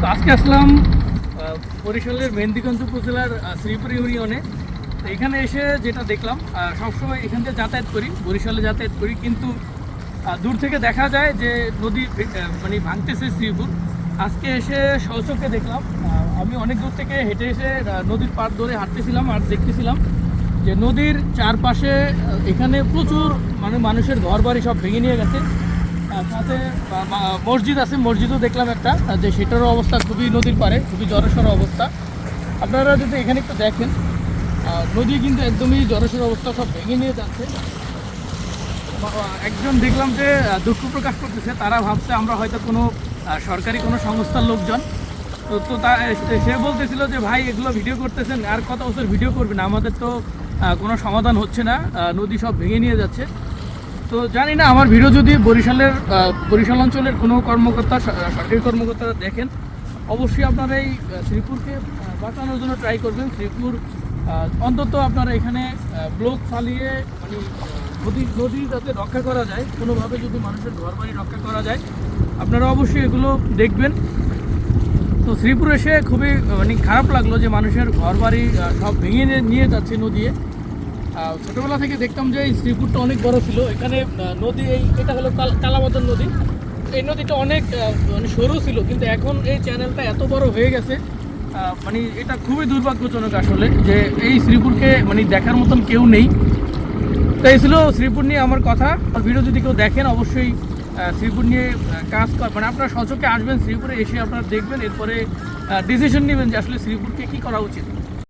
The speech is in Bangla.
তো আজকে আসলাম বরিশালের মেহেন্দিগঞ্জ উপজেলার শ্রীপুর ইউনিয়নে। তো এখানে এসে যেটা দেখলাম, সবসময় এখান থেকে যাতায়াত করি, বরিশালে যাতায়াত করি, কিন্তু দূর থেকে দেখা যায় যে নদী মানে ভাঙতেছে শ্রীপুর। আজকে এসে স্বচক্ষে দেখলাম। আমি অনেক দূর থেকে হেঁটে এসে নদীর পাড় ধরে হাঁটতেছিলাম আর দেখতেছিলাম যে নদীর চারপাশে এখানে প্রচুর মানুষের ঘর বাড়ি সব ভেঙে নিয়ে গেছে। সাথে মসজিদ আছে, মসজিদও দেখলাম একটা, যে সেটারও অবস্থা খুবই নদীর পাড়ে খুবই জড়সড় অবস্থা। আপনারা যদি এখানে একটু দেখেন, নদী কিন্তু একদমই জড়সড় অবস্থা, সব ভেঙে নিয়ে যাচ্ছে। একজন দেখলাম যে দুঃখ প্রকাশ করতেছে, তারা ভাবছে আমরা হয়তো কোনো সরকারি কোনো সংস্থার লোকজন। তো সে বলতেছিল যে ভাই এগুলো ভিডিও করতেছেন, আর কত বছর ভিডিও করবেন, আমাদের তো কোনো সমাধান হচ্ছে না, নদী সব ভেঙে নিয়ে যাচ্ছে। তো জানি না আমার ভিডিও যদি বরিশাল অঞ্চলের কোনো কর্মকর্তা, সরকারি কর্মকর্তারা দেখেন, অবশ্যই আপনারা এই শ্রীপুরকে বাঁচানোর জন্য ট্রাই করবেন। শ্রীপুর অন্তত আপনারা এখানে ব্লক ফালিয়ে নদী যাতে রক্ষা করা যায়, কোনোভাবে যদি মানুষের ঘরবাড়ি রক্ষা করা যায়, আপনারা অবশ্যই এগুলো দেখবেন। তো শ্রীপুর এসে খুবই খারাপ লাগলো যে মানুষের ঘরবাড়ি সব ভেঙে নিয়ে যাচ্ছে নদী। ছোটোবেলা থেকে দেখতাম যে এই শ্রীপুরটা অনেক বড় ছিল, এখানে নদী এটা হলো কালামাদন নদী। এই নদীটা অনেক সরু ছিল, কিন্তু এখন এই চ্যানেলটা এত বড় হয়ে গেছে, এটা খুবই দুর্ভাগ্যজনক আসলে, যে এই শ্রীপুরকে দেখার মতন কেউ নেই। তো এই ছিল শ্রীপুর নিয়ে আমার কথা। ভিডিও যদি কেউ দেখেন, অবশ্যই শ্রীপুর নিয়ে কাজ আপনারা সচক্ষে আসবেন শ্রীপুরে, এসে আপনারা দেখবেন, এরপরে ডিসিশন নেবেন যে আসলে শ্রীপুরকে কী করা উচিত।